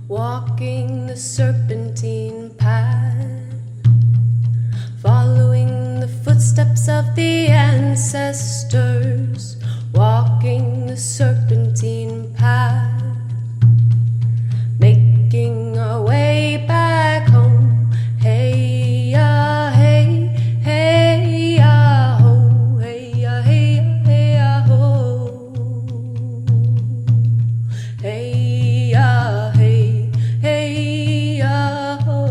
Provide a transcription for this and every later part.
walking the serpentine path, following the footsteps of the ancestors, walking the serpentine path, making our way back home. Hey ya, hey, hey ya, ho, hey ya, hey ya, hey ya, ho, hey ya, hey, hey ya, ho.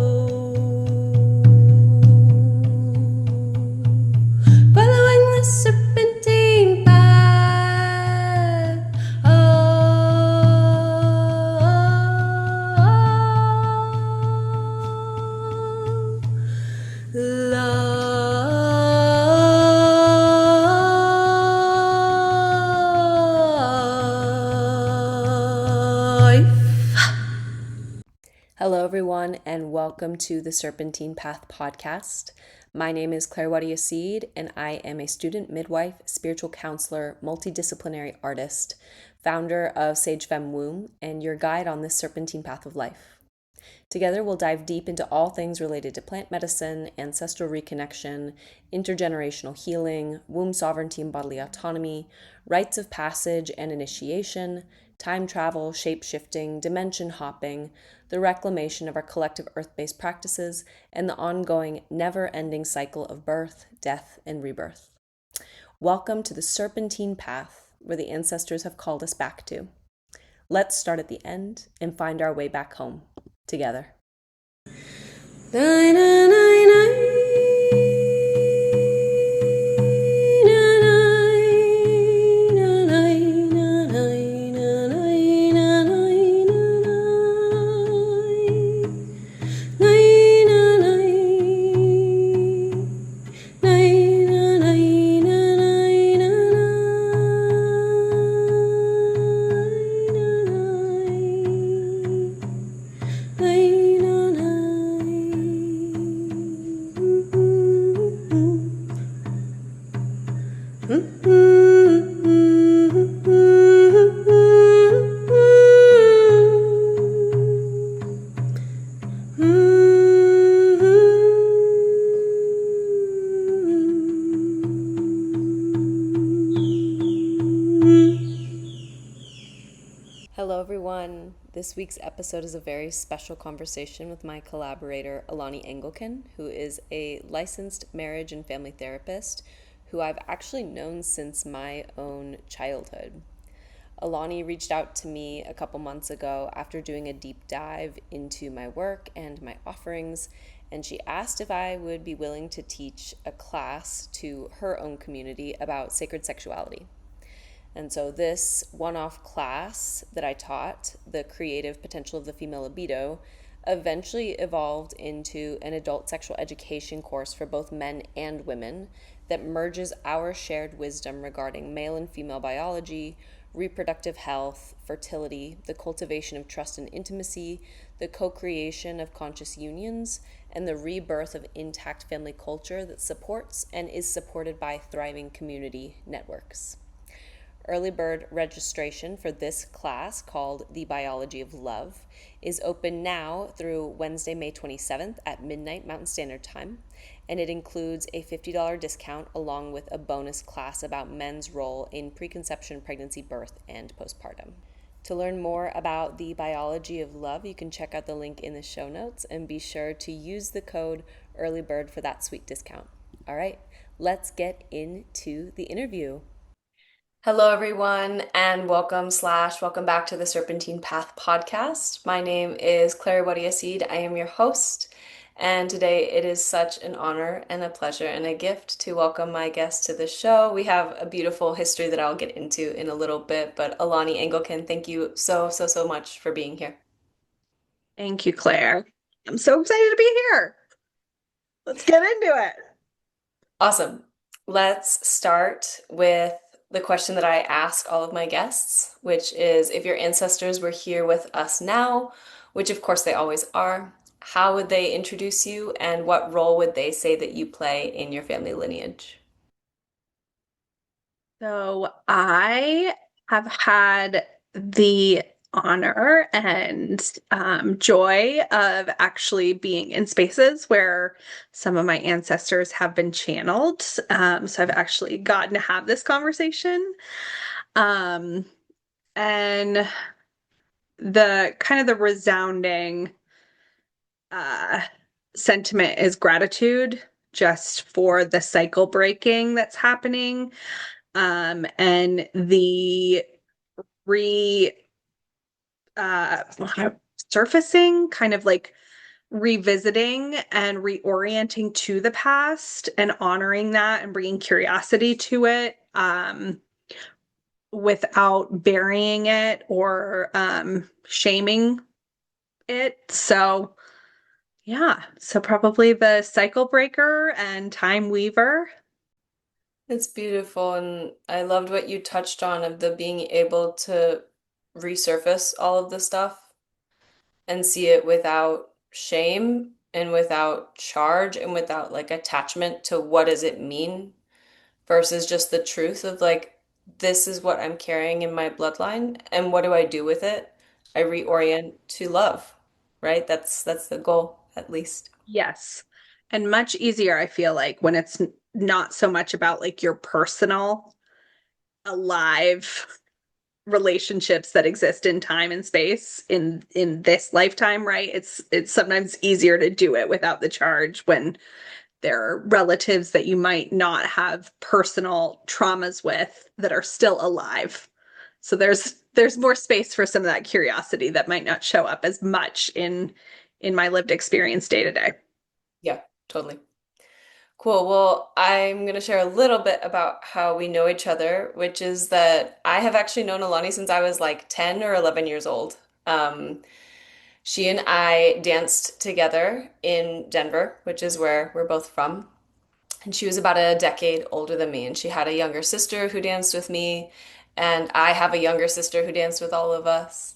Following the serpentine path, life. Hello, everyone, and welcome to the Serpentine Path podcast. My name is Claire Wadiasid, and I am a student midwife, spiritual counselor, multidisciplinary artist, founder of Sage Femme Womb, and your guide on this serpentine path of life. Together, we'll dive deep into all things related to plant medicine, ancestral reconnection, intergenerational healing, womb sovereignty and bodily autonomy, rites of passage and initiation, time travel, shape-shifting, dimension hopping, the reclamation of our collective earth-based practices, and the ongoing, never-ending cycle of birth, death, and rebirth. Welcome to the serpentine path where the ancestors have called us back to. Let's start at the end and find our way back home together. Hello, everyone. This week's episode is a very special conversation with my collaborator, Elani Engelken, who is a licensed marriage and family therapist who I've actually known since my own childhood. Elani reached out to me a couple months ago after doing a deep dive into my work and my offerings, and she asked if I would be willing to teach a class to her own community about sacred sexuality. And so this one-off class that I taught, The Creative Potential of the Female Libido, eventually evolved into an adult sexual education course for both men and women that merges our shared wisdom regarding male and female biology, reproductive health, fertility, the cultivation of trust and intimacy, the co-creation of conscious unions, and the rebirth of intact family culture that supports and is supported by thriving community networks. Early bird registration for this class, called The Biology of Love, is open now through Wednesday, May 27th at midnight Mountain Standard Time, and it includes a $50 discount along with a bonus class about men's role in preconception, pregnancy, birth, and postpartum. To learn more about The Biology of Love, you can check out the link in the show notes and be sure to use the code EARLYBIRD for that sweet discount. All right, let's get into the interview. Hello, everyone, and welcome back to the Serpentine Path podcast. My name is Claire Wadiasid. I am your host, and today it is such an honor and a pleasure and a gift to welcome my guest to the show. We have a beautiful history that I'll get into in a little bit, but Elani Engelken, thank you so much for being here. Thank you, Claire. I'm so excited to be here. Let's get into it. Awesome. Let's start with the question that I ask all of my guests, which is, if your ancestors were here with us now, which of course they always are, how would they introduce you, and what role would they say that you play in your family lineage? So I have had the honor and joy of actually being in spaces where some of my ancestors have been channeled. So I've actually gotten to have this conversation. Um, and the kind of the resounding uh, sentiment is gratitude just for the cycle breaking that's happening, and the re uh surfacing, kind of like revisiting and reorienting to the past and honoring that and bringing curiosity to it, without burying it or shaming it. So yeah, so probably the cycle breaker and time weaver. It's beautiful, and I loved what you touched on of the being able to resurface all of the stuff and see it without shame and without charge and without like attachment to what does it mean versus just the truth of like, this is what I'm carrying in my bloodline, and what do I do with it? I reorient to love, right? That's the goal, at least. Yes. And much easier, I feel like, when it's not so much about like your personal, alive relationships that exist in time and space in this lifetime, right? It's sometimes easier to do it without the charge when there are relatives that you might not have personal traumas with that are still alive. So there's more space for some of that curiosity that might not show up as much in my lived experience day to day. Yeah, totally. Cool. Well, I'm going to share a little bit about how we know each other, which is that I have actually known Alani since I was like 10 or 11 years old. Um, she and I danced together in Denver, which is where we're both from. And she was about a decade older than me, and she had a younger sister who danced with me, and I have a younger sister who danced with all of us.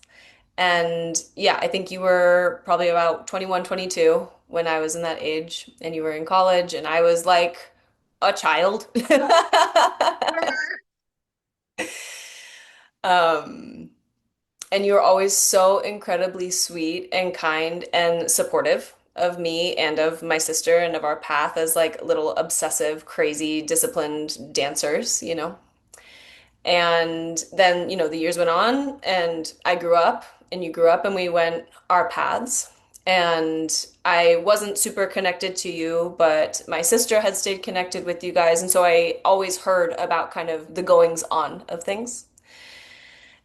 And yeah, I think you were probably about 21, 22 when I was in that age, and you were in college, and I was like a child. Um, and you were always so incredibly sweet and kind and supportive of me and of my sister and of our path as like little obsessive, crazy, disciplined dancers, you know? And then, the years went on and I grew up and you grew up and we went our paths. And I wasn't super connected to you, but my sister had stayed connected with you guys. And so I always heard about kind of the goings on of things.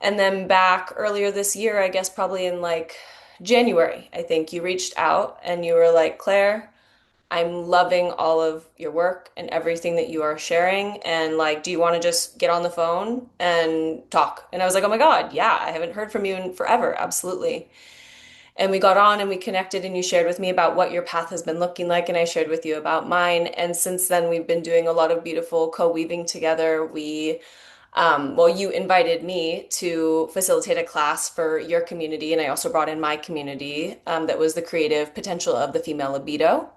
And then back earlier this year, I guess probably in like January, I think you reached out and you were like, Claire, I'm loving all of your work and everything that you are sharing. And like, do you want to just get on the phone and talk? And I was like, oh my God, yeah, I haven't heard from you in forever. Absolutely. And we got on and we connected, and you shared with me about what your path has been looking like, and I shared with you about mine. And since then, we've been doing a lot of beautiful co-weaving together. Well, you invited me to facilitate a class for your community, and I also brought in my community, that was the creative potential of the female libido.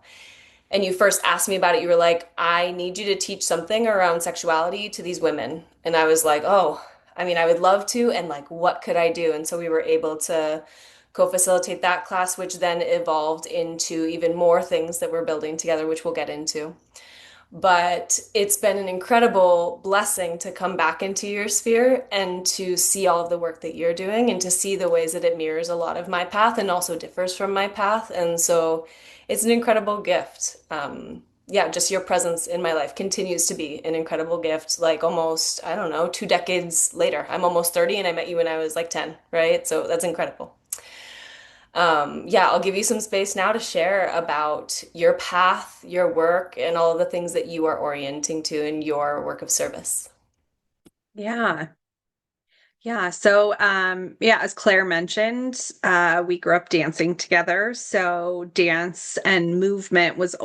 And you first asked me about it, you were like, I need you to teach something around sexuality to these women. And I was like, oh, I mean, I would love to. And like, what could I do? And so we were able to co facilitate that class, which then evolved into even more things that we're building together, which we'll get into. But it's been an incredible blessing to come back into your sphere and to see all of the work that you're doing and to see the ways that it mirrors a lot of my path and also differs from my path. And so it's an incredible gift. Yeah, just your presence in my life continues to be an incredible gift. Like almost, I don't know, 2 decades later. I'm almost 30 and I met you when I was like 10, right? So that's incredible. Yeah, I'll give you some space now to share about your path, your work, and all of the things that you are orienting to in your work of service. Yeah. Yeah. So, yeah, as Claire mentioned, we grew up dancing together. So dance and movement was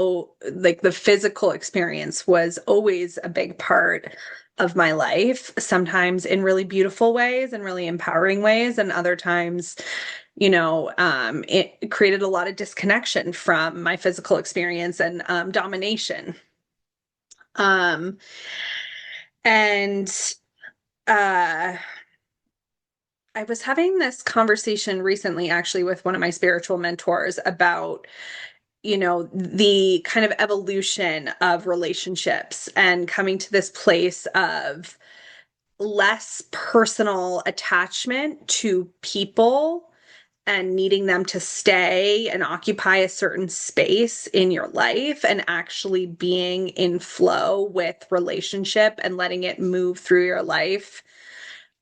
like the physical experience was always a big part of my life, sometimes in really beautiful ways and really empowering ways, and other times, it created a lot of disconnection from my physical experience and domination. Um, and uh I was having this conversation recently, actually, with one of my spiritual mentors about, the kind of evolution of relationships and coming to this place of less personal attachment to people and needing them to stay and occupy a certain space in your life and actually being in flow with relationship and letting it move through your life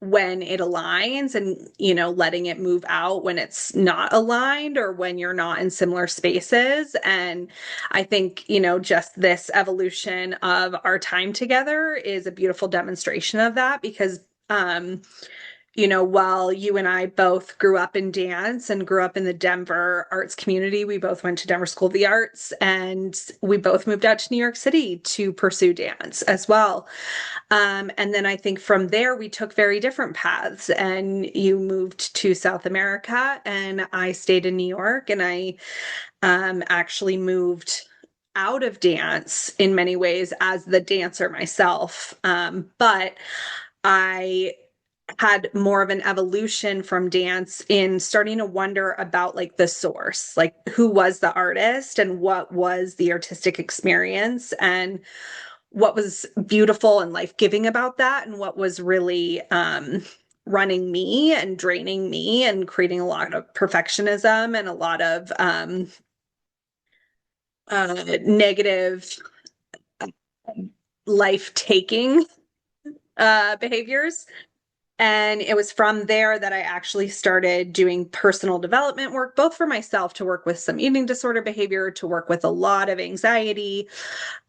when it aligns, and letting it move out when it's not aligned or when you're not in similar spaces. And I think just this evolution of our time together is a beautiful demonstration of that, because while you and I both grew up in dance and grew up in the Denver arts community, we both went to Denver School of the Arts, and we both moved out to New York City to pursue dance as well. And then I think from there, we took very different paths. And you moved to South America, and I stayed in New York, and I actually moved out of dance in many ways as the dancer myself. But I had more of an evolution from dance in starting to wonder about like the source, like who was the artist and what was the artistic experience and what was beautiful and life-giving about that, and what was really running me and draining me and creating a lot of perfectionism and a lot of negative life-taking behaviors. And it was from there that I actually started doing personal development work, both for myself to work with some eating disorder behavior, to work with a lot of anxiety,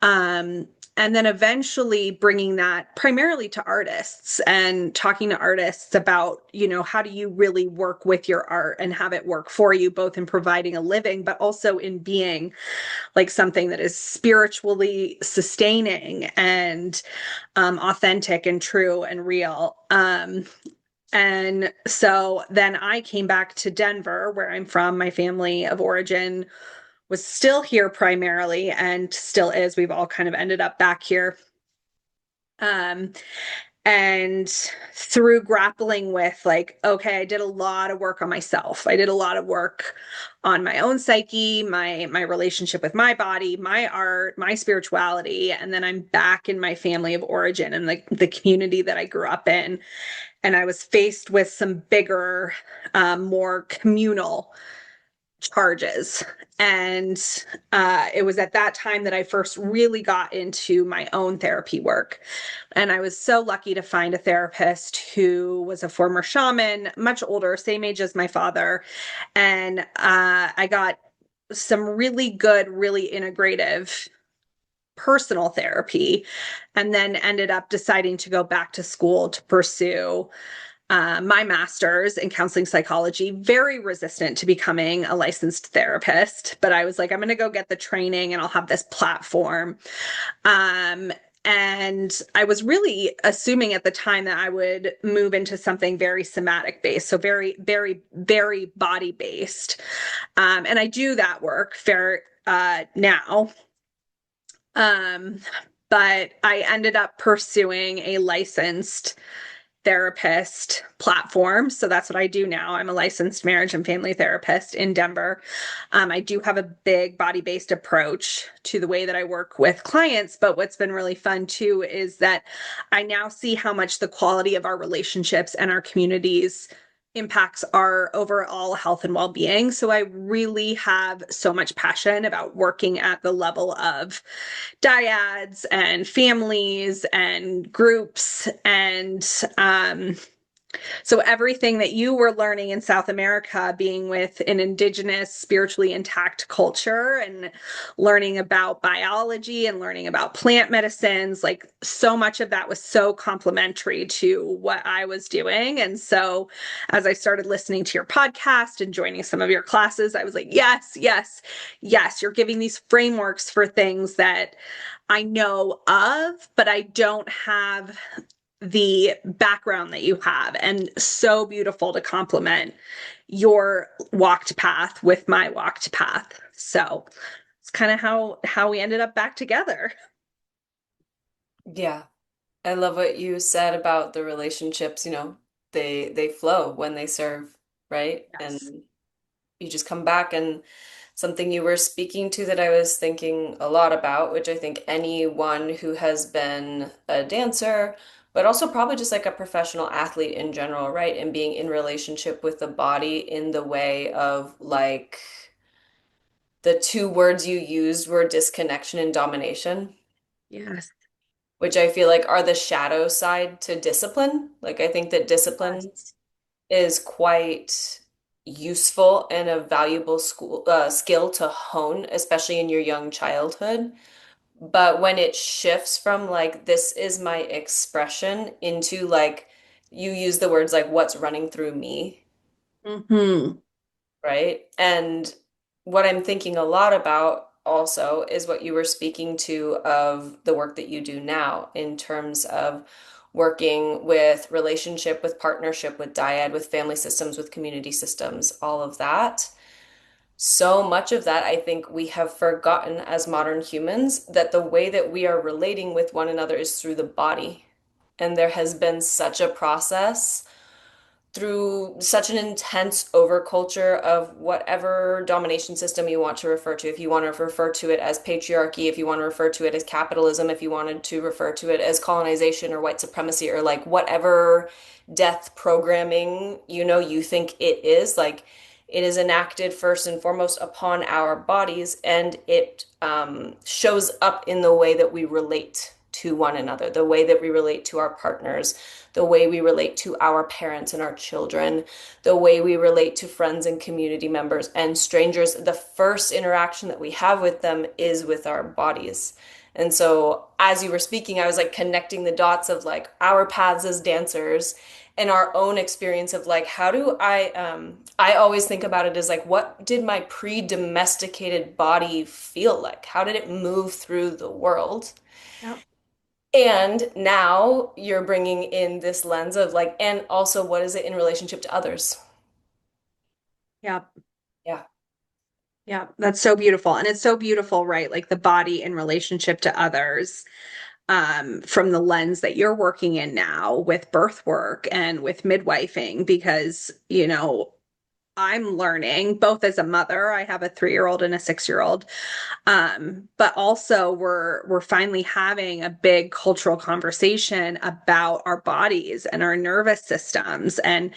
um, and then eventually bringing that primarily to artists and talking to artists about, how do you really work with your art and have it work for you, both in providing a living, but also in being like something that is spiritually sustaining and authentic and true and real. And so then I came back to Denver, where I'm from. My family of origin was still here primarily and still is. We've all kind of ended up back here. Um, and through grappling with like, okay, I did a lot of work on myself. I did a lot of work on my own psyche, my relationship with my body, my art, my spirituality, and then I'm back in my family of origin and like the community that I grew up in. And I was faced with some bigger, more communal charges. And it was at that time that I first really got into my own therapy work. And I was so lucky to find a therapist who was a former shaman, much older, same age as my father. And I got some really good, really integrative personal therapy, and then ended up deciding to go back to school to pursue my master's in counseling psychology, very resistant to becoming a licensed therapist. But I was like, I'm going to go get the training and I'll have this platform. And I was really assuming at the time that I would move into something very somatic based. So very, very, very body based. And I do that work fair now. Um, but I ended up pursuing a licensed therapist platform. So that's what I do now. I'm a licensed marriage and family therapist in Denver. I do have a big body-based approach to the way that I work with clients. But what's been really fun too is that I now see how much the quality of our relationships and our communities impacts our overall health and well-being. So I really have so much passion about working at the level of dyads and families and groups. And so everything that you were learning in South America, being with an indigenous, spiritually intact culture and learning about biology and learning about plant medicines, like so much of that was so complementary to what I was doing. And so as I started listening to your podcast and joining some of your classes, I was like, yes, yes, yes, you're giving these frameworks for things that I know of, but I don't have the background that you have, and so beautiful to complement your walked path with my walked path. So it's kind of how we ended up back together. Yeah. I love what you said about the relationships, they flow when they serve, right? Yes. And you just come back. And something you were speaking to that I was thinking a lot about, which I think anyone who has been a dancer, but also probably just like a professional athlete in general, right? And being in relationship with the body in the way of like the two words you used were disconnection and domination, Yes. which I feel like are the shadow side to discipline. Like I think that discipline Yes. is quite useful and a valuable skill to hone, especially in your young childhood. But when it shifts from like, this is my expression into like, you use the words like, what's running through me, Hmm. right? And what I'm thinking a lot about also is what you were speaking to of the work that you do now in terms of working with relationship, with partnership, with dyad, with family systems, with community systems, all of that. So much of that, I think we have forgotten as modern humans that the way that we are relating with one another is through the body. And there has been such a process through such an intense overculture of whatever domination system you want to refer to. If you want to refer to it as patriarchy, if you want to refer to it as capitalism, if you wanted to refer to it as colonization or white supremacy or like whatever death programming you think it is, like it is enacted first and foremost upon our bodies, and it shows up in the way that we relate to one another, the way that we relate to our partners, the way we relate to our parents and our children, the way we relate to friends and community members and strangers. The first interaction that we have with them is with our bodies. And so, as you were speaking, I was like connecting the dots of like our paths as dancers and our own experience of like, how do I always think about it as like, what did my pre-domesticated body feel like? How did it move through the world? Yep. And now you're bringing in this lens of like, and also what is it in relationship to others? Yep. Yeah. Yeah, that's so beautiful. And it's so beautiful, right? Like the body in relationship to others, from the lens that you're working in now with birth work and with midwifing, because, I'm learning both as a mother, I have a 3-year-old and a 6-year-old. But also we're finally having a big cultural conversation about our bodies and our nervous systems, and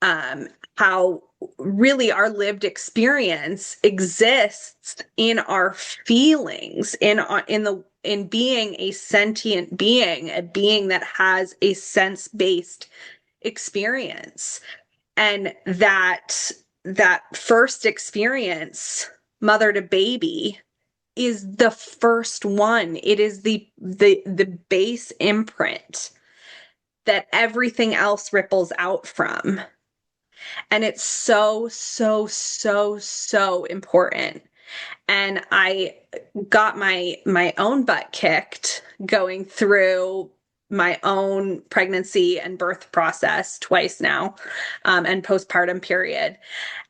um, how really our lived experience exists in our feelings, in being a sentient being, a being that has a sense-based experience. And that first experience, mother to baby, is the first one. It is the base imprint that everything else ripples out from. And it's so, so, so, so important. And I got my own butt kicked going through my own pregnancy and birth process twice now, and postpartum period,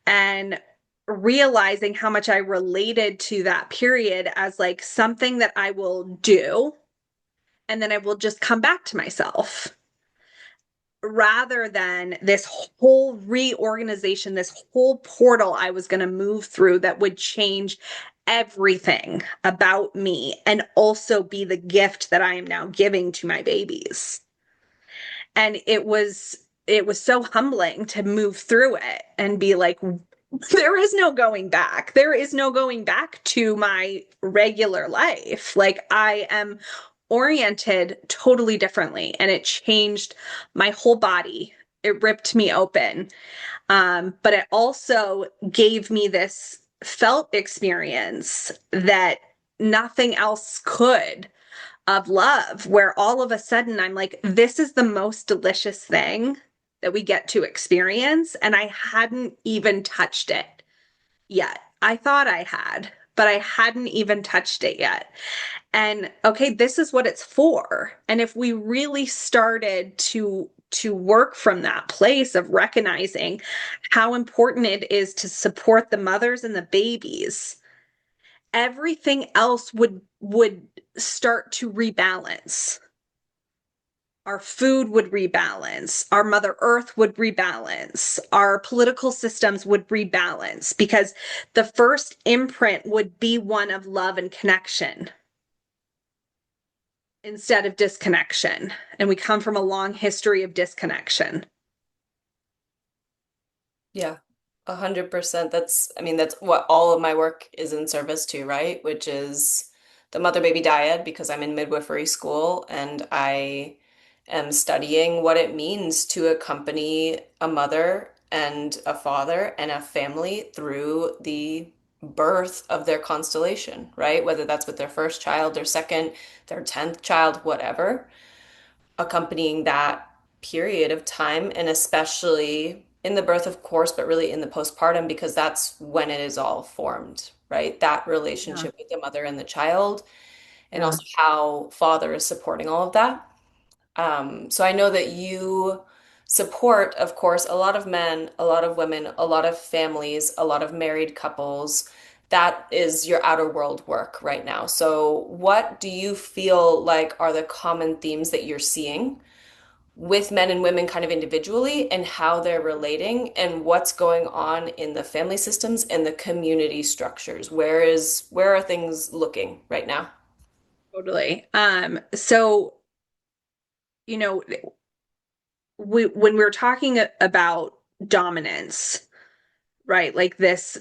and realizing how much I related to that period as like something that I will do and then I will just come back to myself, rather than this whole reorganization, this whole portal I was going to move through that would change everything about me and also be the gift that I am now giving to my babies. And it was so humbling to move through it and be like, there is no going back. There is no going back to my regular life. Like I am oriented totally differently, and it changed my whole body. It ripped me open. But it also gave me this felt experience that nothing else could, of love, where all of a sudden I'm like, this is the most delicious thing that we get to experience. And I hadn't even touched it yet. I thought I had, but I hadn't even touched it yet. And okay, this is what it's for. And if we really started to work from that place of recognizing how important it is to support the mothers and the babies, everything else would start to rebalance. Our food would rebalance, our Mother Earth would rebalance, our political systems would rebalance because the first imprint would be one of love and connection instead of disconnection. And we come from a long history of disconnection. Yeah, 100%. I mean, that's what all of my work is in service to, right? Which is the mother baby dyad, because I'm in midwifery school and I am studying what it means to accompany a mother and a father and a family through the birth of their constellation, right? Whether that's with their first child, their second, their 10th child, whatever, accompanying that period of time, and especially in the birth, of course, but really in the postpartum, because that's when it is all formed, right? That Yeah. relationship with the mother and the child, and Yeah. also how father is supporting all of that. So I know that you support, of course, a lot of men, a lot of women, a lot of families, a lot of married couples. That is your outer world work right now. So, what do you feel like are the common themes that you're seeing with men and women kind of individually and how they're relating and what's going on in the family systems and the community structures? Where are things looking right now? Totally. So, you know, when we're talking about dominance, right? Like this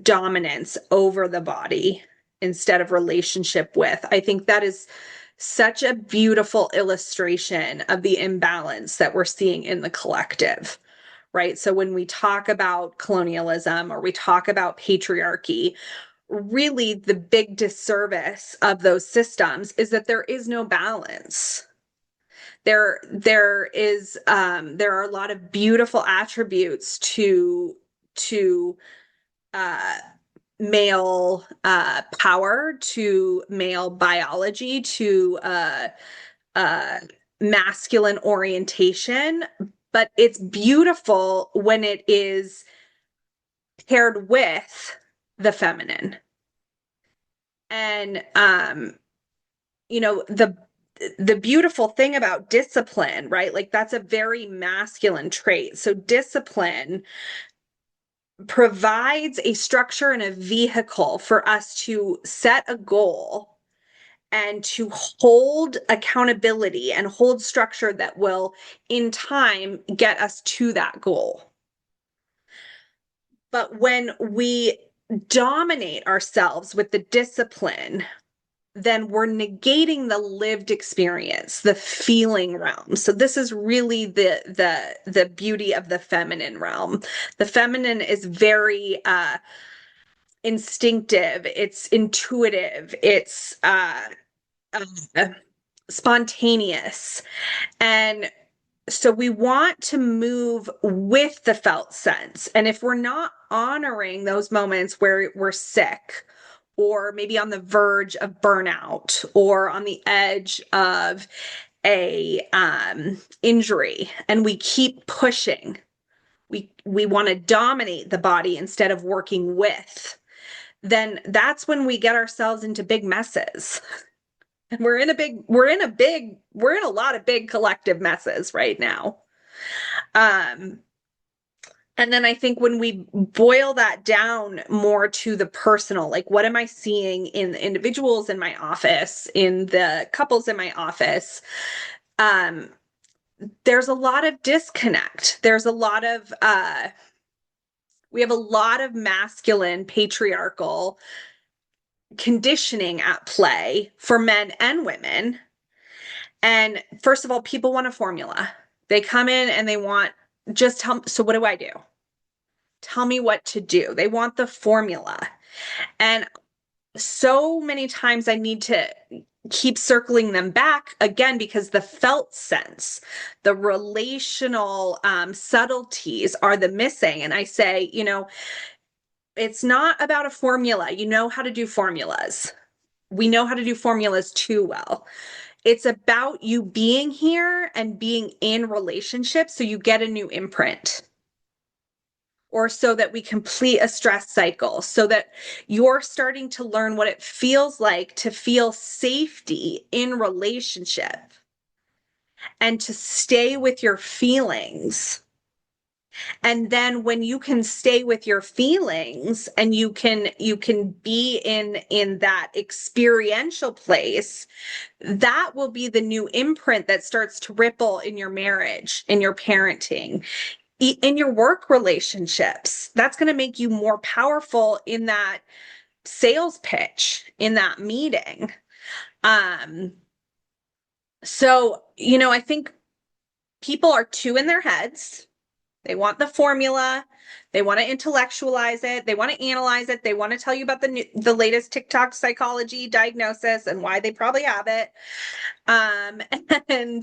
dominance over the body instead of relationship with. I think that is such a beautiful illustration of the imbalance that we're seeing in the collective, right? So when we talk about colonialism or we talk about patriarchy, really the big disservice of those systems is that there is no balance. There are a lot of beautiful attributes to uh male power, to male biology, to uh masculine orientation, but it's beautiful when it is paired with the feminine. And the beautiful thing about discipline, right? Like that's a very masculine trait. So discipline provides a structure and a vehicle for us to set a goal and to hold accountability and hold structure that will in time get us to that goal. But when we dominate ourselves with the discipline, then we're negating the lived experience, the feeling realm. So this is really the beauty of the feminine realm. The feminine is very instinctive, it's intuitive, it's uh spontaneous. And so we want to move with the felt sense. And if we're not honoring those moments where we're sick, or maybe on the verge of burnout, or on the edge of a injury, and we keep pushing, we want to dominate the body instead of working with, then that's when we get ourselves into big messes. And we're in a lot of big collective messes right now. Um, and then I think when we boil that down more to the personal, like what am I seeing in the individuals in my office, in the couples in my office? Um, there's a lot of disconnect. There's a lot of we have a lot of masculine patriarchal conditioning at play for men and women. And first of all, people want a formula. They come in and they want, just tell, so what do I do? Tell me what to do. They want the formula. And so many times I need to keep circling them back again because the felt sense, the relational subtleties are the missing. And I say, it's not about a formula. You know how to do formulas. We know how to do formulas too well. It's about you being here and being in relationship so you get a new imprint, or so that we complete a stress cycle, so that you're starting to learn what it feels like to feel safety in relationship. and to stay with your feelings. And then when you can stay with your feelings and you can be in that experiential place, that will be the new imprint that starts to ripple in your marriage, in your parenting, in your work relationships. That's going to make you more powerful in that sales pitch, in that meeting. Um, I think people are too in their heads. They want the formula. They want to intellectualize it. They want to analyze it. They want to tell you about the latest TikTok psychology diagnosis and why they probably have it. Um, and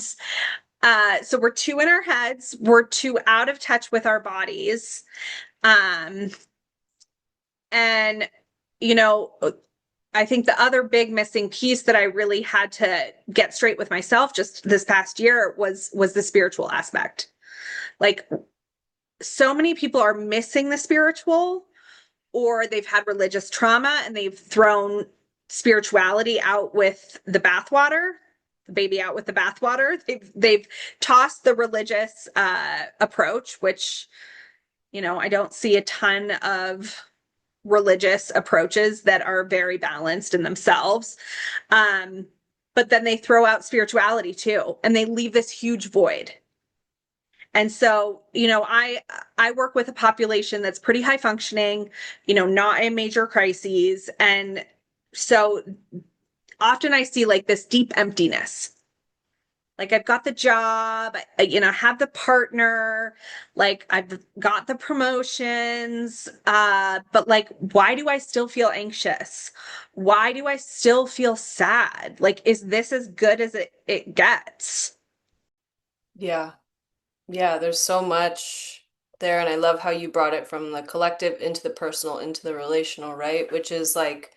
so we're too in our heads. We're too out of touch with our bodies. Um, and you know, I think the other big missing piece that I really had to get straight with myself just this past year was the spiritual aspect. Like, so many people are missing the spiritual, or they've had religious trauma and they've thrown spirituality out with the bathwater, the baby out with the bathwater. They've tossed the religious approach, which, I don't see a ton of religious approaches that are very balanced in themselves. Um, but then they throw out spirituality too, and they leave this huge void. And so, I work with a population that's pretty high functioning, not in major crises. And so often I see like this deep emptiness. Like, I've got the job, have the partner, like I've got the promotions, but like, why do I still feel anxious? Why do I still feel sad? Like, is this as good as it gets? Yeah. Yeah, there's so much there, and I love how you brought it from the collective into the personal, into the relational, right? Which is like,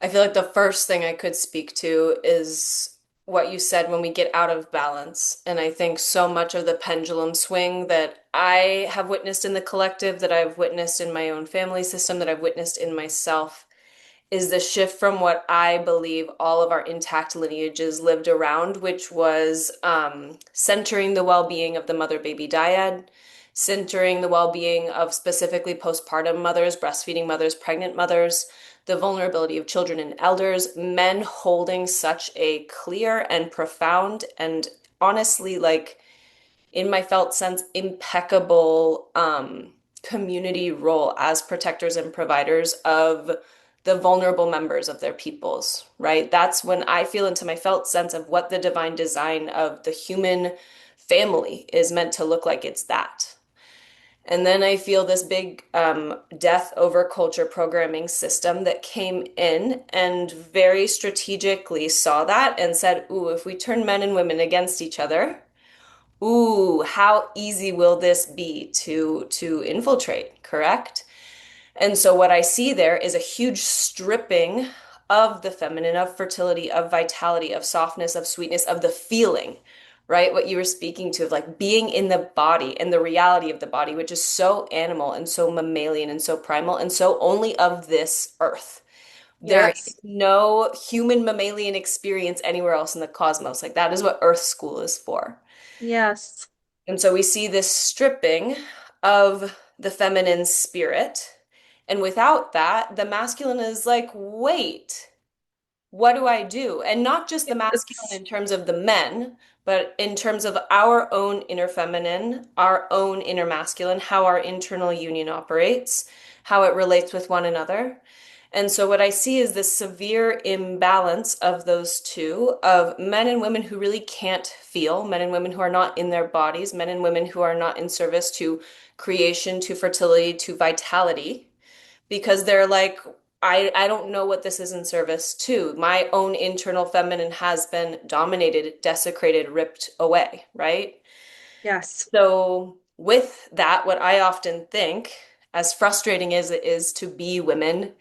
I feel like the first thing I could speak to is what you said when we get out of balance. And I think so much of the pendulum swing that I have witnessed in the collective, that I've witnessed in my own family system, that I've witnessed in myself, is the shift from what I believe all of our intact lineages lived around, which was centering the well being of the mother baby dyad, centering the well being of specifically postpartum mothers, breastfeeding mothers, pregnant mothers, the vulnerability of children and elders, men holding such a clear and profound and honestly, like, in my felt sense, impeccable community role as protectors and providers of the vulnerable members of their peoples, right? That's when I feel into my felt sense of what the divine design of the human family is meant to look like. It's that. And then I feel this big death over culture programming system that came in and very strategically saw that and said, ooh, if we turn men and women against each other, ooh, how easy will this be to infiltrate, correct? And so what I see there is a huge stripping of the feminine, of fertility, of vitality, of softness, of sweetness, of the feeling, right? What you were speaking to, of like being in the body and the reality of the body, which is so animal and so mammalian and so primal and so only of this earth. There is Yes. no human mammalian experience anywhere else in the cosmos. Like, that is what Earth School is for. Yes. And so we see this stripping of the feminine spirit. And without that, the masculine is like, wait, what do I do? And not just the masculine Yes. in terms of the men, but in terms of our own inner feminine, our own inner masculine, how our internal union operates, how it relates with one another. And so what I see is this severe imbalance of those two, of men and women who really can't feel, men and women who are not in their bodies, men and women who are not in service to creation, to fertility, to vitality, because they're like, I don't know what this is in service to. My own internal feminine has been dominated, desecrated, ripped away, right? Yes. So with that, what I often think, as frustrating as it is to be women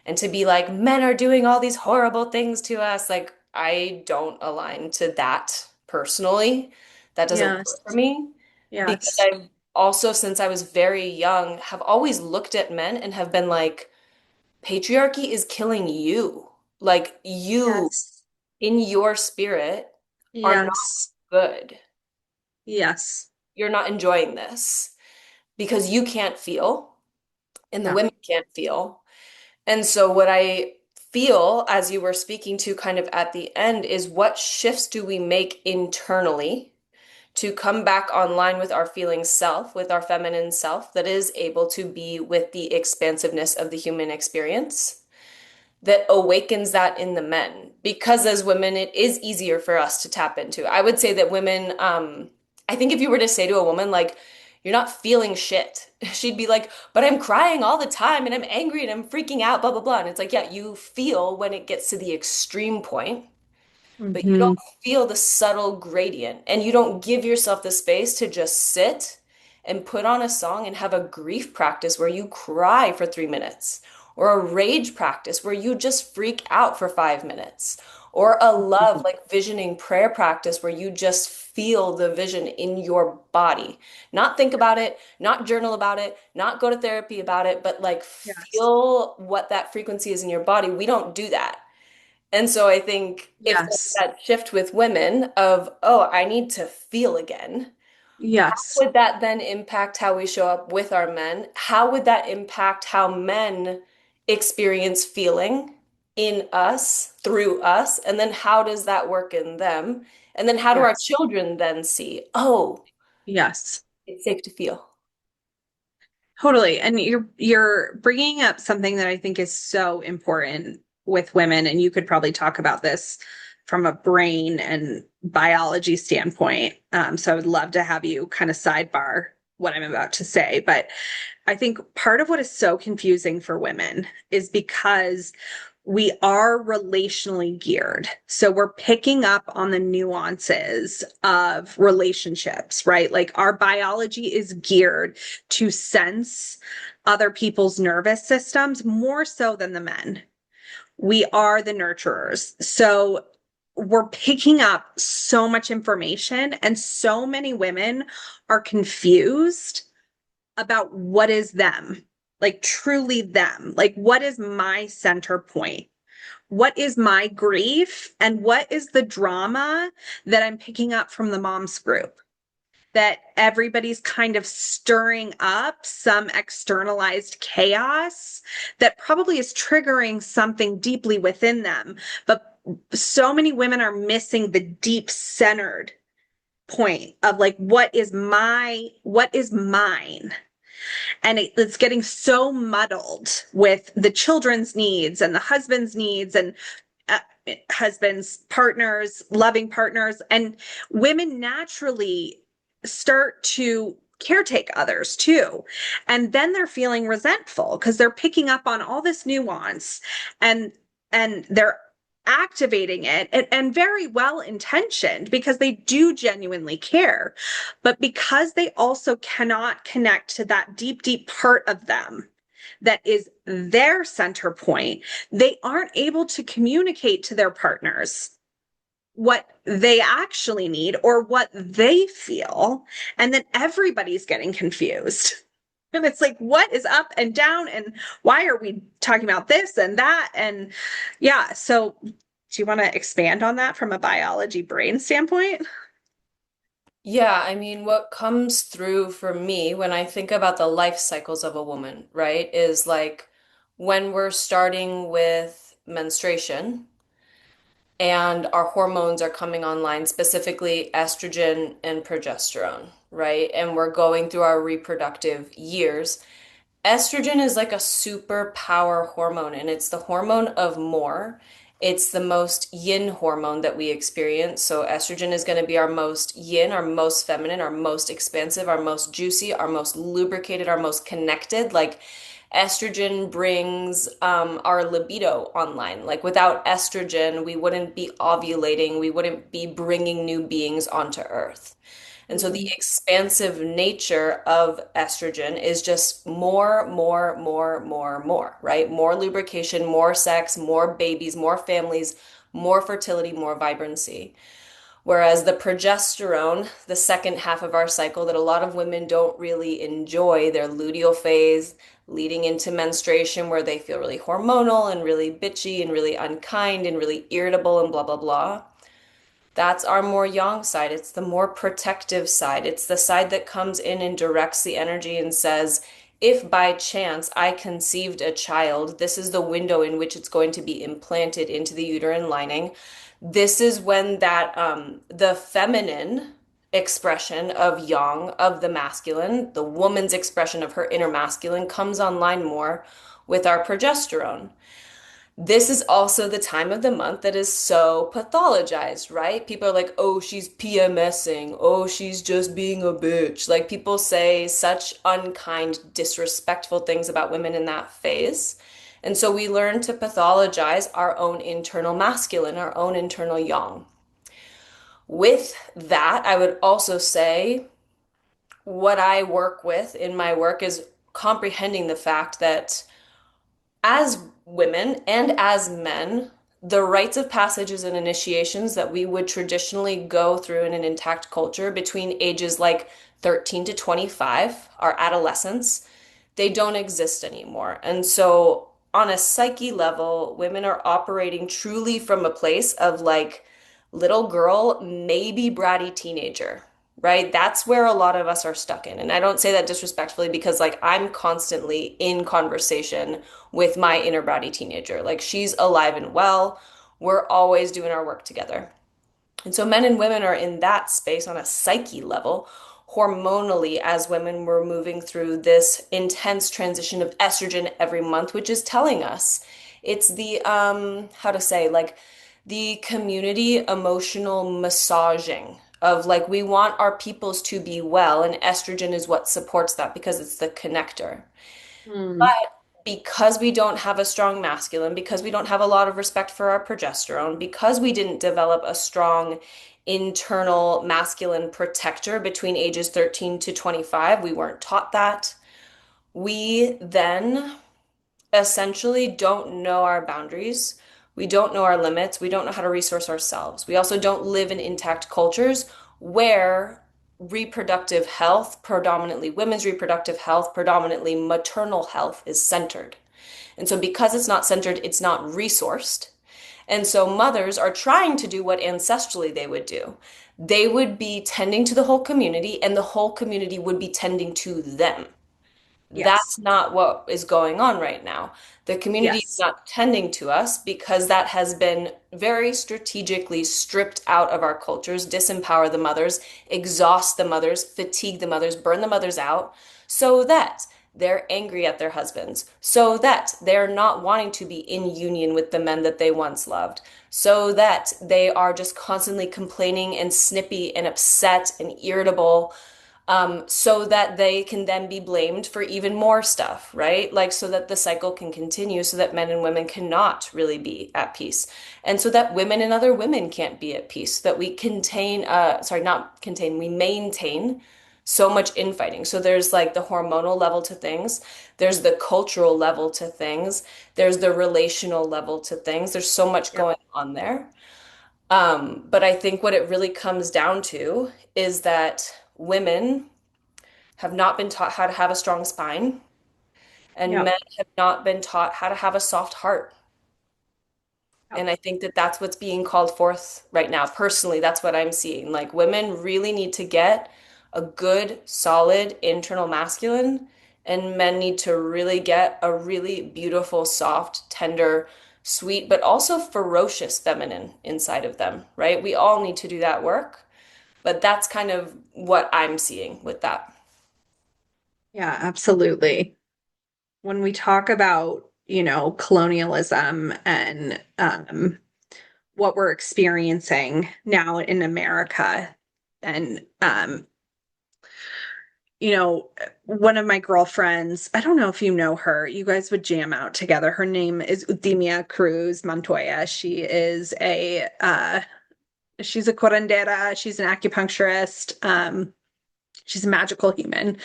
and to be like, men are doing all these horrible things to us, like, I don't align to that personally. That doesn't work for Yes. me because Yes. I've also, since I was very young, have always looked at men and have been like, patriarchy is killing you. Like, you Yes. in your spirit are not Yes. good. Yes. You're not enjoying this because you can't feel and the Yeah. women can't feel. And so, what I feel as you were speaking to kind of at the end is what shifts do we make internally to come back online with our feeling self, with our feminine self that is able to be with the expansiveness of the human experience that awakens that in the men. Because as women, it is easier for us to tap into. I would say that women, I think if you were to say to a woman, like, you're not feeling shit, she'd be like, but I'm crying all the time and I'm angry and I'm freaking out, blah, blah, blah. And it's like, yeah, you feel when it gets to the extreme point, but you don't Hmm. feel the subtle gradient and you don't give yourself the space to just sit and put on a song and have a grief practice where you cry for 3 minutes, or a rage practice where you just freak out for 5 minutes, or a love like visioning prayer practice where you just feel the vision in your body. Not think about it, not journal about it, not go to therapy about it, but like Yes. feel what that frequency is in your body. We don't do that. And so I think if there's Yes. that shift with women of, oh, I need to feel again, Yes. would that then impact how we show up with our men? How would that impact how men experience feeling in us, through us? And then how does that work in them? And then how do our Yes. children then see, oh, Yes. it's safe to feel? Totally. And you're bringing up something that I think is so important with women, and you could probably talk about this from a brain and biology standpoint. So I would love to have you kind of sidebar what I'm about to say. But I think part of what is so confusing for women is because we are relationally geared. So we're picking up on the nuances of relationships, right? Like our biology is geared to sense other people's nervous systems more so than the men. We are the nurturers. So we're picking up so much information, and so many women are confused about what is them, like truly them. Like, what is my center point? What is my grief? And what is the drama that I'm picking up from the moms group? That everybody's kind of stirring up some externalized chaos that probably is triggering something deeply within them. But so many women are missing the deep centered point of like, what is mine? And it's getting so muddled with the children's needs and the husband's needs and uh, husbands, partners, loving partners, and women naturally start to caretake others too. And then they're feeling resentful because they're picking up on all this nuance, and they're activating it, and very well intentioned because they do genuinely care, but because they also cannot connect to that deep deep part of them that is their center point, they aren't able to communicate to their partners what they actually need or what they feel. And then everybody's getting confused. And it's like, what is up and down? And why are we talking about this and that? And yeah, so do you want to expand on that from a biology brain standpoint? Yeah, I mean, what comes through for me when I think about the life cycles of a woman, right, is like when we're starting with menstruation and our hormones are coming online, specifically estrogen and progesterone, right? And we're going through our reproductive years. Estrogen is like a superpower hormone, and it's the hormone of more. It's the most yin hormone that we experience. So, estrogen is going to be our most yin, our most feminine, our most expansive, our most juicy, our most lubricated, our most connected. Like, estrogen brings our libido online. Like, without estrogen, we wouldn't be ovulating, we wouldn't be bringing new beings onto earth. And so the Mhm. expansive nature of estrogen is just more, more, more, more, more, right? More lubrication, more sex, more babies, more families, more fertility, more vibrancy. Whereas the progesterone, the second half of our cycle that a lot of women don't really enjoy, their luteal phase leading into menstruation, where they feel really hormonal and really bitchy and really unkind and really irritable and blah, blah, blah. That's our more yang side. It's the more protective side. It's the side that comes in and directs the energy and says, if by chance I conceived a child, this is the window in which it's going to be implanted into the uterine lining. This is when the feminine expression of yang, of the masculine, the woman's expression of her inner masculine comes online more with our progesterone. This is also the time of the month that is so pathologized, right? People are like, oh, she's PMSing. Oh, she's just being a bitch. Like, people say such unkind, disrespectful things about women in that phase. And so we learn to pathologize our own internal masculine, our own internal yang. With that, I would also say what I work with in my work is comprehending the fact that as women and as men, the rites of passages and initiations that we would traditionally go through in an intact culture between ages like 13 to 25, our adolescence, they don't exist anymore. And so, on a psyche level, women are operating truly from a place of like little girl, maybe bratty teenager, right? That's where a lot of us are stuck in. And I don't say that disrespectfully because like I'm constantly in conversation with my inner bratty teenager. Like she's alive and well. We're always doing our work together. And so men and women are in that space on a psyche level. Hormonally, as women, we're moving through this intense transition of estrogen every month, which is telling us it's the how to say, like the community emotional massaging of like we want our peoples to be well, and estrogen is what supports that because it's the connector. Hmm. But because we don't have a strong masculine, because we don't have a lot of respect for our progesterone, because we didn't develop a strong internal masculine protector between ages 13 to 25, we weren't taught that. We then essentially don't know our boundaries. We don't know our limits. We don't know how to resource ourselves. We also don't live in intact cultures where reproductive health, predominantly women's reproductive health, predominantly maternal health, is centered. And so, because it's not centered, it's not resourced. And so, mothers are trying to do what ancestrally they would do. They would be tending to the whole community, and the whole community would be tending to them. Yes. That's not what is going on right now. The community is Yes. not tending to us because that has been very strategically stripped out of our cultures, disempower the mothers, exhaust the mothers, fatigue the mothers, burn the mothers out, so that they're angry at their husbands, so that they're not wanting to be in union with the men that they once loved, so that they are just constantly complaining and snippy and upset and irritable, so that they can then be blamed for even more stuff, right? Like, so that the cycle can continue, so that men and women cannot really be at peace. And so that women and other women can't be at peace, so that we not contain, we maintain so much infighting. So there's like the hormonal level to things, there's the cultural level to things, there's the relational level to things. There's so much Yep. going on there. But I think what it really comes down to is that women have not been taught how to have a strong spine, and Yep. men have not been taught how to have a soft heart. Yep. And I think that that's what's being called forth right now. Personally, that's what I'm seeing. Like women really need to get a good, solid internal masculine, and men need to really get a really beautiful, soft, tender, sweet, but also ferocious feminine inside of them, right? We all need to do that work, but that's kind of what I'm seeing with that. Yeah, absolutely. When we talk about, colonialism and what we're experiencing now in America, and one of my girlfriends, I don't know if you know her, you guys would jam out together. Her name is Udimia Cruz Montoya. She's a curandera, she's an acupuncturist, she's a magical human.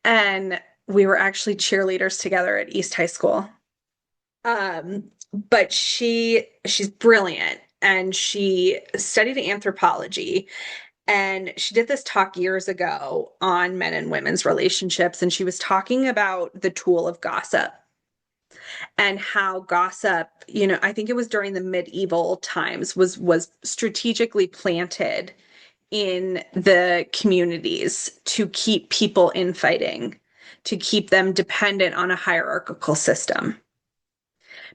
And we were actually cheerleaders together at East High School. But she's brilliant and she studied anthropology, and she did this talk years ago on men and women's relationships, and she was talking about the tool of gossip. and how gossip, I think it was during the medieval times, was strategically planted in the communities to keep people infighting, to keep them dependent on a hierarchical system.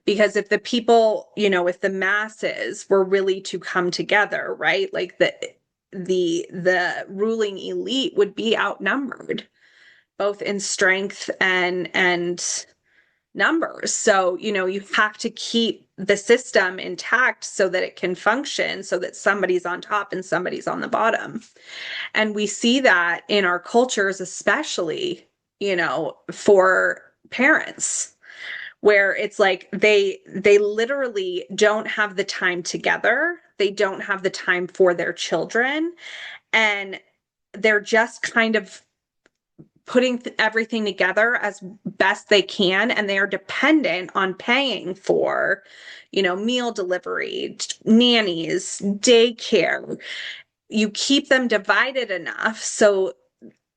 Because if the people, if the masses were really to come together, right, like the ruling elite would be outnumbered both in strength and numbers. So, you have to keep the system intact so that it can function, so that somebody's on top and somebody's on the bottom. And we see that in our cultures, especially, for parents, where it's like they literally don't have the time together. They don't have the time for their children, and they're just kind of putting everything together as best they can, and they are dependent on paying for meal delivery, nannies, daycare. You keep them divided enough so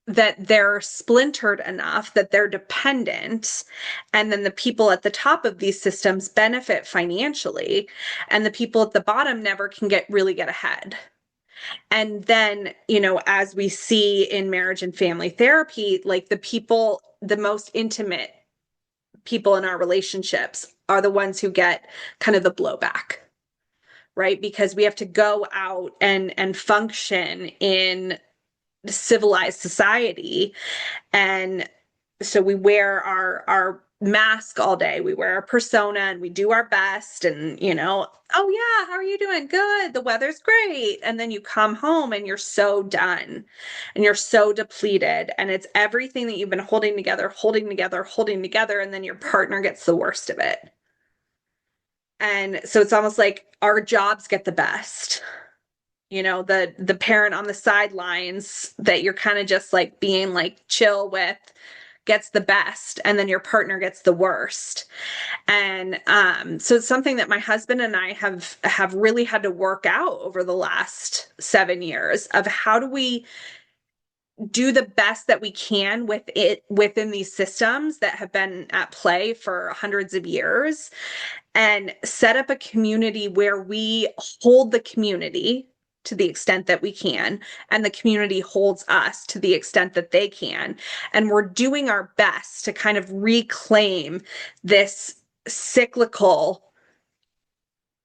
that they're splintered enough that they're dependent, and then the people at the top of these systems benefit financially, and the people at the bottom never can get ahead. And then, as we see in marriage and family therapy, like the most intimate people in our relationships are the ones who get kind of the blowback, right? Because we have to go out and function in civilized society. And so we wear our mask all day. We wear our persona and we do our best. And, oh, yeah, how are you doing? Good. The weather's great. And then you come home and you're so done and you're so depleted. And it's everything that you've been holding together, holding together, holding together. And then your partner gets the worst of it. And so it's almost like our jobs get the best. The parent on the sidelines that you're kind of just like being like chill with gets the best, and then your partner gets the worst. And so it's something that my husband and I have really had to work out over the last 7 years of how do we do the best that we can with it within these systems that have been at play for hundreds of years, and set up a community where we hold the community to the extent that we can, and the community holds us to the extent that they can. And we're doing our best to kind of reclaim this cyclical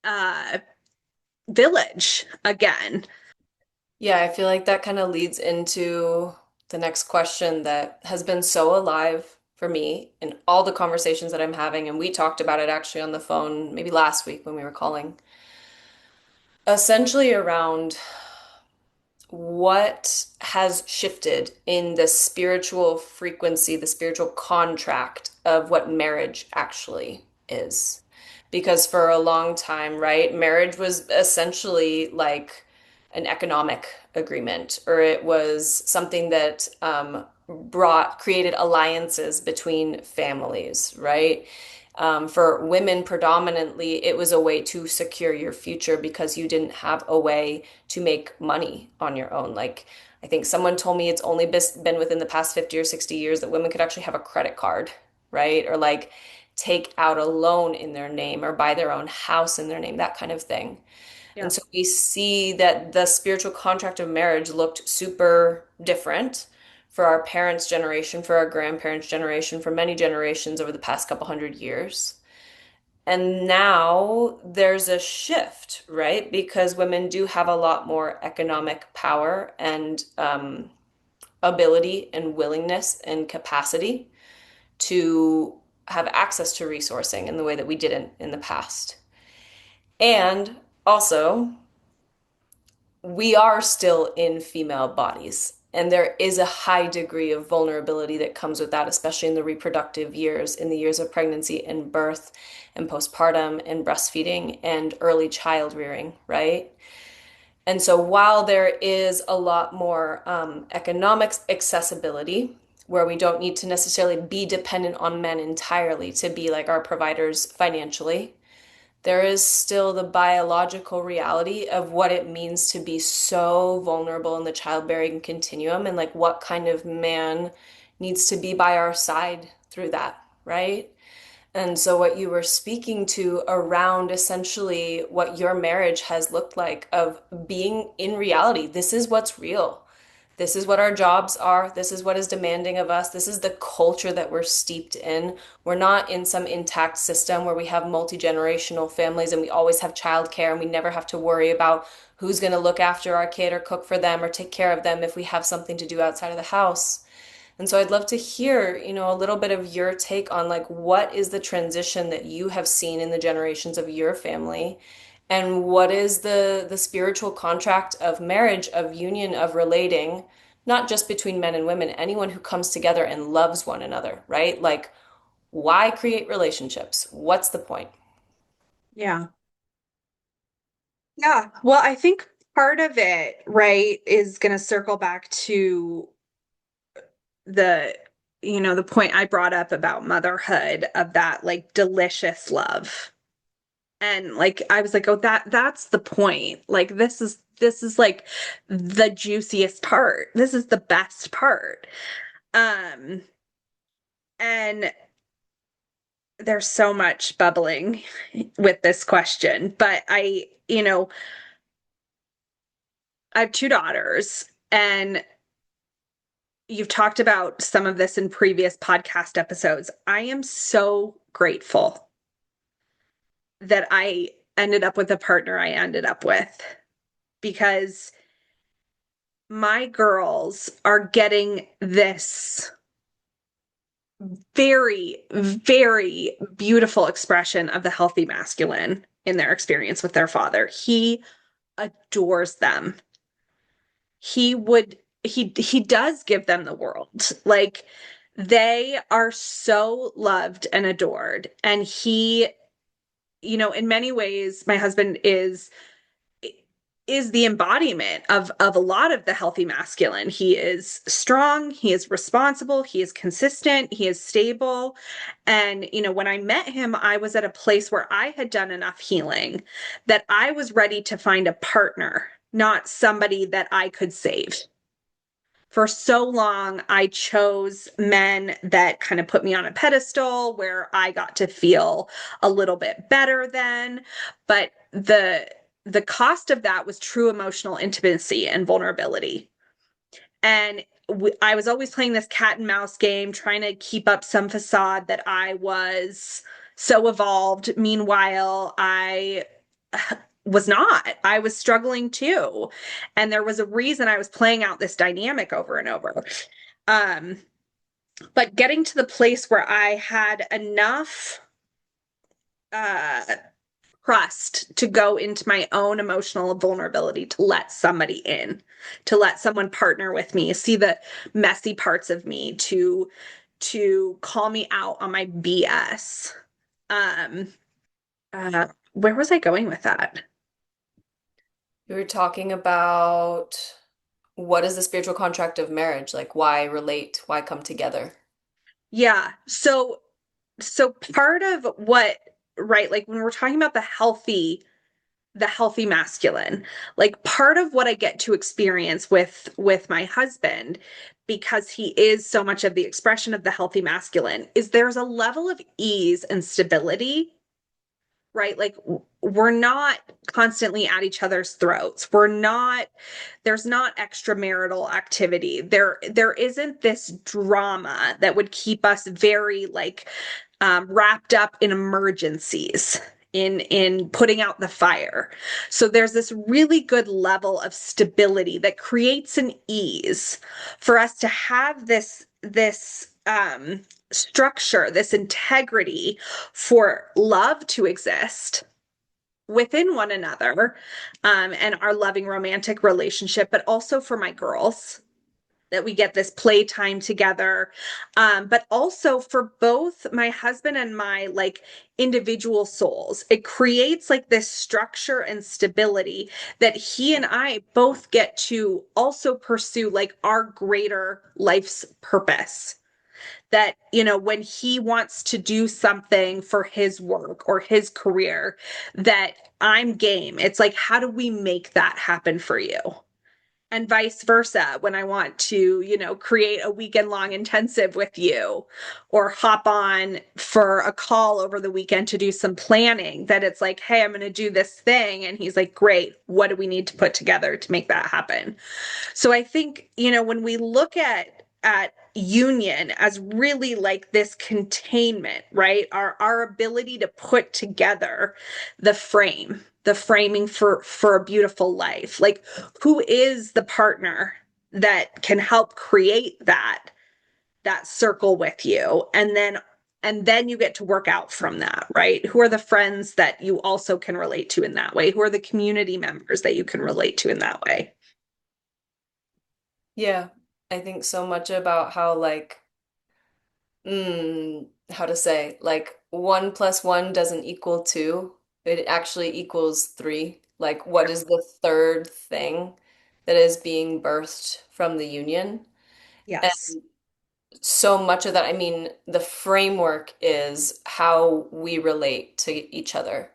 uh, village again. Yeah, I feel like that kind of leads into the next question that has been so alive for me in all the conversations that I'm having. And we talked about it actually on the phone maybe last week when we were calling, essentially around what has shifted in the spiritual frequency, the spiritual contract of what marriage actually is. Because for a long time, right, marriage was essentially like an economic agreement, or it was something that created alliances between families, right? For women, predominantly, it was a way to secure your future because you didn't have a way to make money on your own. Like, I think someone told me it's only been within the past 50 or 60 years that women could actually have a credit card, right? Or like take out a loan in their name or buy their own house in their name, that kind of thing. Yeah. And so we see that the spiritual contract of marriage looked super different for our parents' generation, for our grandparents' generation, for many generations over the past couple hundred years. And now there's a shift, right? Because women do have a lot more economic power and ability and willingness and capacity to have access to resourcing in the way that we didn't in the past. And also, we are still in female bodies. And there is a high degree of vulnerability that comes with that, especially in the reproductive years, in the years of pregnancy and birth and postpartum and breastfeeding and early child rearing, right? And so while there is a lot more economic accessibility, where we don't need to necessarily be dependent on men entirely to be like our providers financially, there is still the biological reality of what it means to be so vulnerable in the childbearing continuum and like what kind of man needs to be by our side through that, right? And so, what you were speaking to around essentially what your marriage has looked like of being in reality, this is what's real. This is what our jobs are. This is what is demanding of us. This is the culture that we're steeped in. We're not in some intact system where we have multi-generational families and we always have childcare and we never have to worry about who's going to look after our kid or cook for them or take care of them if we have something to do outside of the house. And so I'd love to hear, a little bit of your take on like what is the transition that you have seen in the generations of your family and what is the spiritual contract of marriage, of union, of relating, not just between men and women, anyone who comes together and loves one another, right? Like why create relationships? What's the point? Yeah. Yeah. Well, I think part of it, right, is going to circle back to the, the point I brought up about motherhood, of that like delicious love. And like I was like, oh, that's the point. Like this is like the juiciest part. This is the best part. Um, and there's so much bubbling with this question, but I have two daughters, and you've talked about some of this in previous podcast episodes. I am so grateful that I ended up with the partner I ended up with, because my girls are getting this very, very beautiful expression of the healthy masculine in their experience with their father. He adores them. He does give them the world. Like they are so loved and adored. And he, in many ways, my husband is the embodiment of a lot of the healthy masculine. He is strong, he is responsible, he is consistent, he is stable. And when I met him, I was at a place where I had done enough healing that I was ready to find a partner, not somebody that I could save. For so long, I chose men that kind of put me on a pedestal where I got to feel a little bit better than. But the cost of that was true emotional intimacy and vulnerability. And I was always playing this cat and mouse game, trying to keep up some facade that I was so evolved. Meanwhile, I was not. I was struggling too. And there was a reason I was playing out this dynamic over and over. Um, but getting to the place where I had enough uh, trust to go into my own emotional vulnerability, to let somebody in, to let someone partner with me, see the messy parts of me, to call me out on my BS. Um, where was I going with that? You were talking about what is the spiritual contract of marriage? Like why relate? Why come together? Yeah. So part of what, right, like when we're talking about the healthy masculine, like part of what I get to experience with my husband, because he is so much of the expression of the healthy masculine, is there's a level of ease and stability, right? Like we're not constantly at each other's throats. There's not extramarital activity. There isn't this drama that would keep us very like wrapped up in emergencies, in putting out the fire. So there's this really good level of stability that creates an ease for us to have this structure, this integrity for love to exist within one another, and our loving romantic relationship, but also for my girls, that we get this playtime together, but also for both my husband and my like individual souls. It creates like this structure and stability that he and I both get to also pursue like our greater life's purpose. That, when he wants to do something for his work or his career, that I'm game. It's like, how do we make that happen for you? and vice versa when I want to, create a weekend long intensive with you or hop on for a call over the weekend to do some planning, that it's like, hey, I'm going to do this thing. And he's like, great. What do we need to put together to make that happen? So I think, when we look at union as really like this containment, right? Our ability to put together the framing for a beautiful life. Like, who is the partner that can help create that circle with you? And then you get to work out from that, right? Who are the friends that you also can relate to in that way? Who are the community members that you can relate to in that way? Yeah, I think so much about how like how to say, like one plus one doesn't equal two. It actually equals three. Like, what is the third thing that is being birthed from the union? And Yes. so much of that, I mean, the framework is how we relate to each other.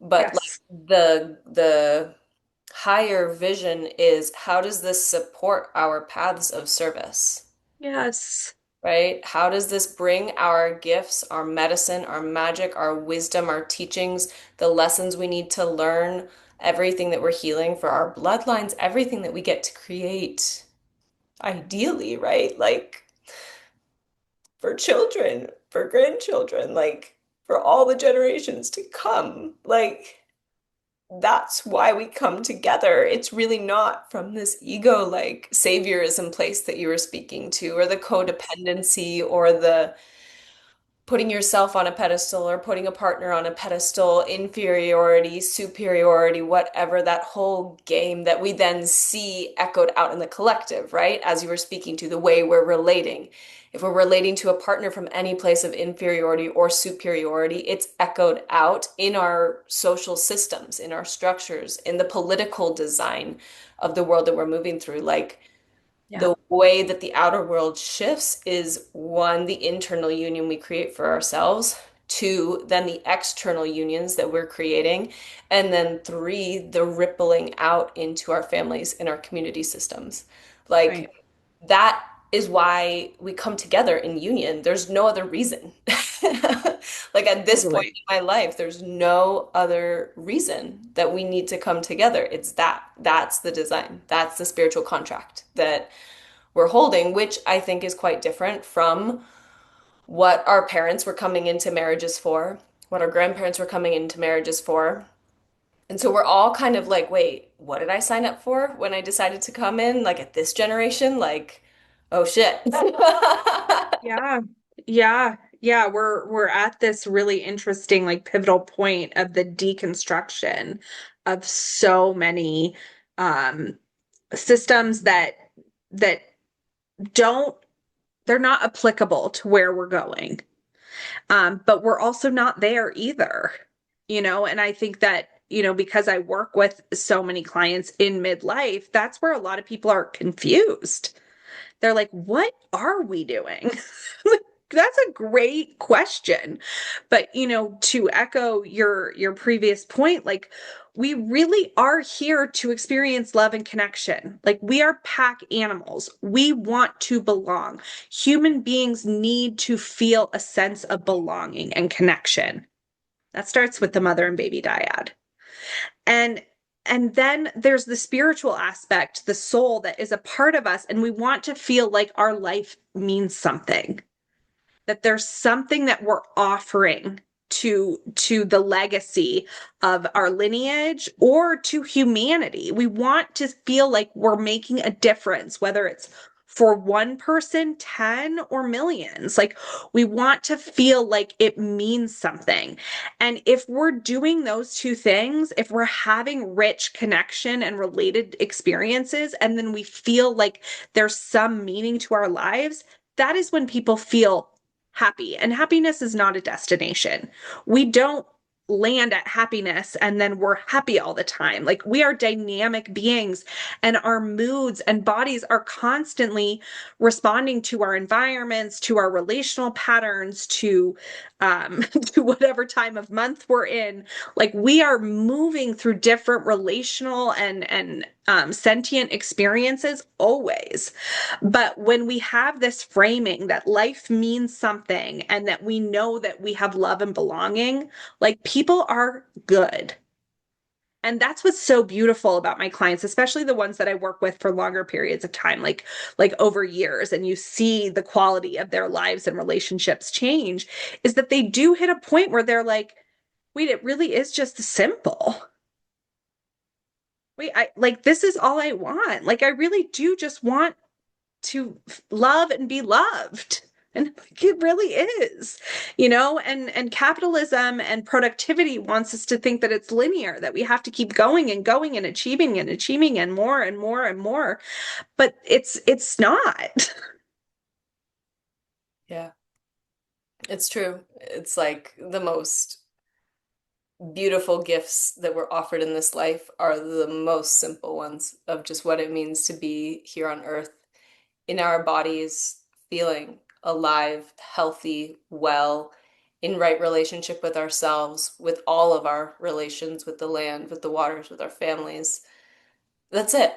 But like Yes. the higher vision is how does this support our paths of service? Yes. Right? How does this bring our gifts, our medicine, our magic, our wisdom, our teachings, the lessons we need to learn, everything that we're healing for our bloodlines, everything that we get to create ideally, right? Like for children, for grandchildren, like for all the generations to come. Like that's why we come together. It's really not from this ego like saviorism place that you were speaking to, or the codependency, or the putting yourself on a pedestal or putting a partner on a pedestal, inferiority, superiority, whatever, that whole game that we then see echoed out in the collective, right? As you were speaking to, the way we're relating. If we're relating to a partner from any place of inferiority or superiority, it's echoed out in our social systems, in our structures, in the political design of the world that we're moving through. Like, Yeah. the way that the outer world shifts is one, the internal union we create for ourselves, two, then the external unions that we're creating, and then three, the rippling out into our families and our community systems. Like, Right. that is why we come together in union. There's no other reason. Like at this point Totally. in my life, there's no other reason that we need to come together. It's that. That's the design. That's the spiritual contract that we're holding, which I think is quite different from what our parents were coming into marriages for, what our grandparents were coming into marriages for. And so we're all kind of like, wait, what did I sign up for when I decided to come in? Like at this generation, like, oh shit. Yeah. Yeah. Yeah. We're at this really interesting, like, pivotal point of the deconstruction of so many um systems that don't they're not applicable to where we're going. But we're also not there either, and I think that, because I work with so many clients in midlife, that's where a lot of people are confused. They're like, what are we doing? That's a great question. But, to echo your previous point, like, we really are here to experience love and connection. Like, we are pack animals. We want to belong. Human beings need to feel a sense of belonging and connection. That starts with the mother and baby dyad. And and then there's the spiritual aspect, the soul that is a part of us, and we want to feel like our life means something, that there's something that we're offering to the legacy of our lineage or to humanity. We want to feel like we're making a difference, whether it's for one person, 10, or millions. Like, we want to feel like it means something. And if we're doing those two things, if we're having rich connection and related experiences, and then we feel like there's some meaning to our lives, that is when people feel happy. And happiness is not a destination. We don't land at happiness and then we're happy all the time. Like, we are dynamic beings, and our moods and bodies are constantly responding to our environments, to our relational patterns, to to whatever time of month we're in. Like, we are moving through different relational and sentient experiences always. But when we have this framing that life means something and that we know that we have love and belonging, like people are good. And that's what's so beautiful about my clients, especially the ones that I work with for longer periods of time, like over years, and you see the quality of their lives and relationships change, is that they do hit a point where they're like, wait, it really is just simple. Wait, I like this is all I want. Like I really do just want to love and be loved. And like, it really is, and capitalism and productivity wants us to think that it's linear, that we have to keep going and going and achieving and more and more and more. But it's not. Yeah, it's true. It's like the most beautiful gifts that were offered in this life are the most simple ones of just what it means to be here on earth in our bodies, feeling alive, healthy, well, in right relationship with ourselves, with all of our relations, with the land, with the waters, with our families. That's it.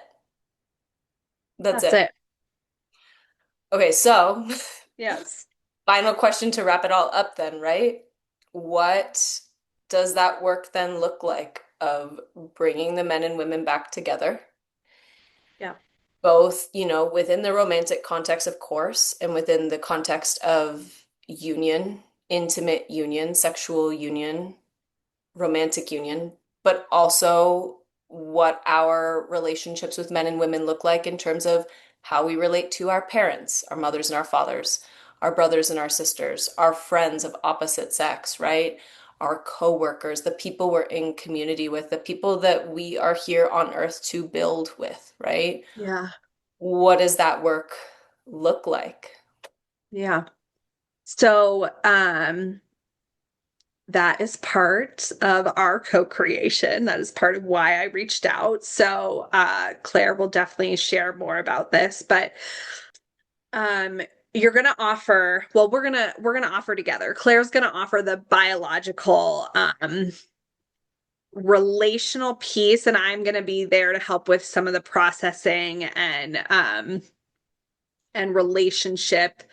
That's That's it. it. Okay, so Yes. final question to wrap it all up then, right? What does that work then look like of bringing the men and women back together? Yeah. Both, within the romantic context, of course, and within the context of union, intimate union, sexual union, romantic union, but also what our relationships with men and women look like in terms of how we relate to our parents, our mothers and our fathers, our brothers and our sisters, our friends of opposite sex, right? Our coworkers, the people we're in community with, the people that we are here on earth to build with, right? Yeah. What does that work look like? Yeah. So, that is part of our co-creation. That is part of why I reached out. So, Claire will definitely share more about this, but um, you're gonna offer, well, we're gonna offer together. Claire's gonna offer the biological relational piece, and I'm gonna be there to help with some of the processing and relationship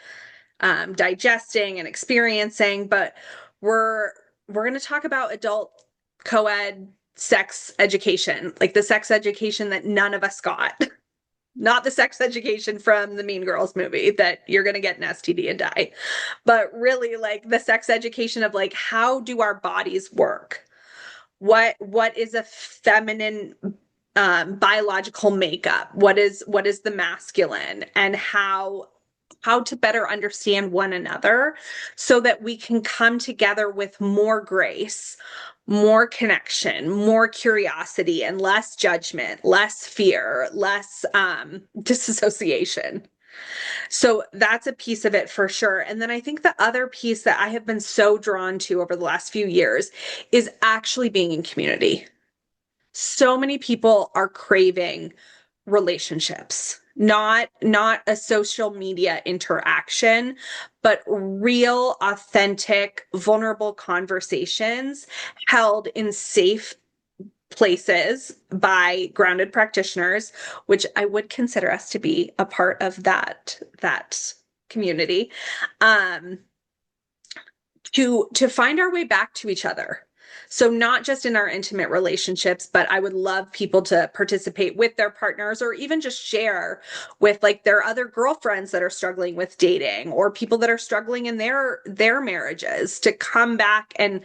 digesting and experiencing, but we're we're going to talk about adult co-ed sex education, like the sex education that none of us got. Not the sex education from the Mean Girls movie that you're going to get an STD and die, but really like the sex education of like how do our bodies work? What is a feminine biological makeup? What is the masculine, and how to better understand one another so that we can come together with more grace, more connection, more curiosity, and less judgment, less fear, less disassociation. So that's a piece of it for sure. And then I think the other piece that I have been so drawn to over the last few years is actually being in community. So many people are craving relationships, not a social media interaction, but real, authentic, vulnerable conversations held in safe places by grounded practitioners, which I would consider us to be a part of that community. Um, to find our way back to each other. So not just in our intimate relationships, but I would love people to participate with their partners or even just share with like their other girlfriends that are struggling with dating or people that are struggling in their marriages, to come back and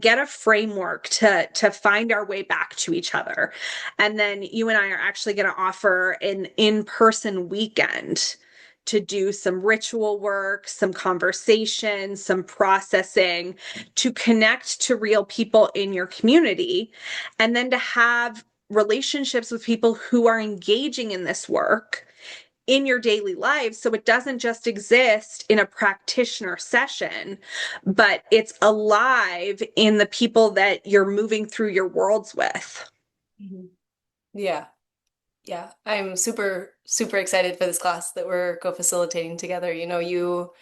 get a framework to find our way back to each other. And then you and I are actually going to offer an in-person weekend to do some ritual work, some conversation, some processing, to connect to real people in your community, and then to have relationships with people who are engaging in this work in your daily life. So it doesn't just exist in a practitioner session, but it's alive in the people that you're moving through your worlds with. Mhm. Yeah. Yeah, I'm super, super excited for this class that we're co-facilitating together. You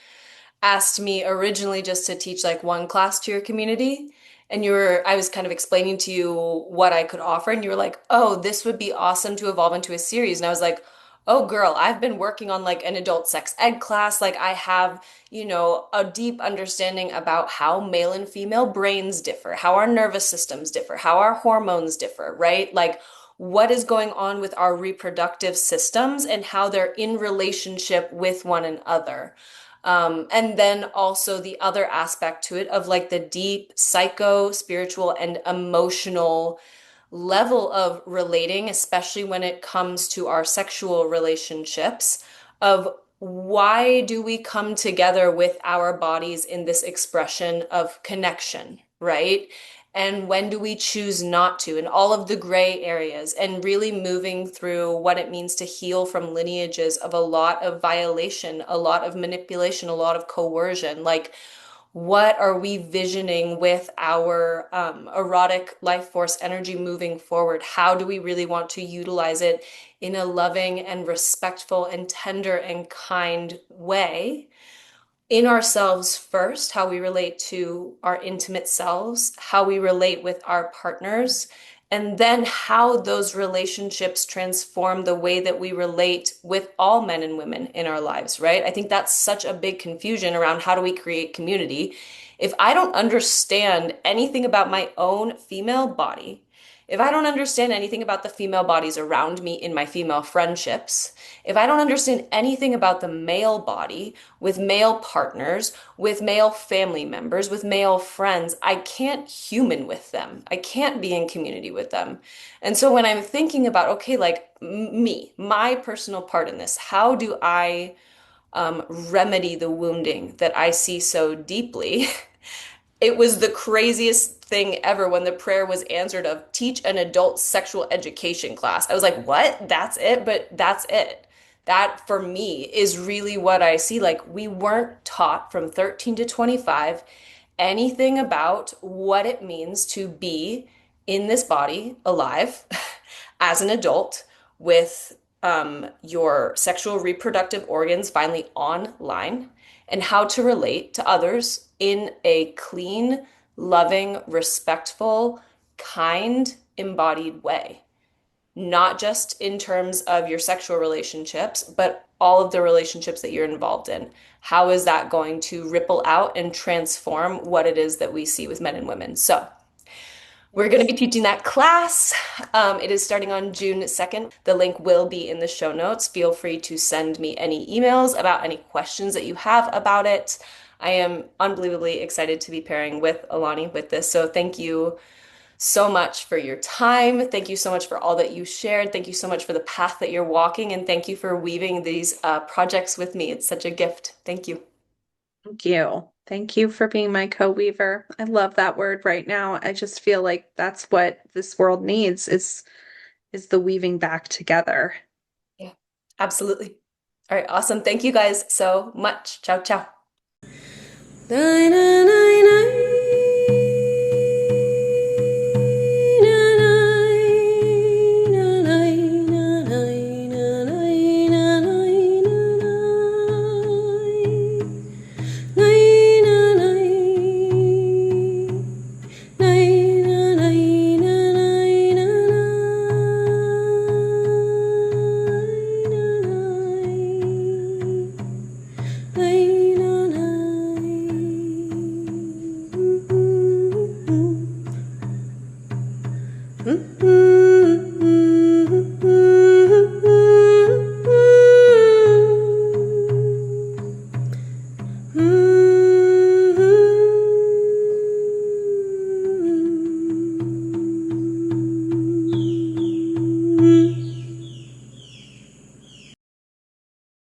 asked me originally just to teach like one class to your community, and I was kind of explaining to you what I could offer, and you were like, "Oh, this would be awesome to evolve into a series." And I was like, "Oh, girl, I've been working on like an adult sex ed class. Like I have, a deep understanding about how male and female brains differ, how our nervous systems differ, how our hormones differ, right? Like what is going on with our reproductive systems and how they're in relationship with one another." And then also the other aspect to it of like the deep psycho, spiritual, and emotional level of relating, especially when it comes to our sexual relationships, of why do we come together with our bodies in this expression of connection, right? And when do we choose not to, and all of the gray areas, and really moving through what it means to heal from lineages of a lot of violation, a lot of manipulation, a lot of coercion. Like, what are we visioning with our erotic life force energy moving forward? How do we really want to utilize it in a loving and respectful and tender and kind way? In ourselves first, how we relate to our intimate selves, how we relate with our partners, and then how those relationships transform the way that we relate with all men and women in our lives, right? I think that's such a big confusion around how do we create community. If I don't understand anything about my own female body, if I don't understand anything about the female bodies around me in my female friendships, if I don't understand anything about the male body with male partners, with male family members, with male friends, I can't human with them. I can't be in community with them. And so when I'm thinking about, okay, like me, my personal part in this, how do I remedy the wounding that I see so deeply? It was the craziest thing ever when the prayer was answered of teach an adult sexual education class. I was like, what? That's it? But that's it. That for me is really what I see. Like, we weren't taught from 13 to 25 anything about what it means to be in this body alive as an adult with your sexual reproductive organs finally online and how to relate to others in a clean, loving, respectful, kind, embodied way. Not just in terms of your sexual relationships, but all of the relationships that you're involved in. How is that going to ripple out and transform what it is that we see with men and women? So, we're going to be teaching that class. It is starting on June 2nd. The link will be in the show notes. Feel free to send me any emails about any questions that you have about it. I am unbelievably excited to be pairing with Elani with this. So thank you so much for your time. Thank you so much for all that you shared. Thank you so much for the path that you're walking. And thank you for weaving these projects with me. It's such a gift. Thank you. Thank you. Thank you for being my co-weaver. I love that word right now. I just feel like that's what this world needs is the weaving back together. Yeah, absolutely. All right, awesome. Thank you guys so much. Ciao, ciao.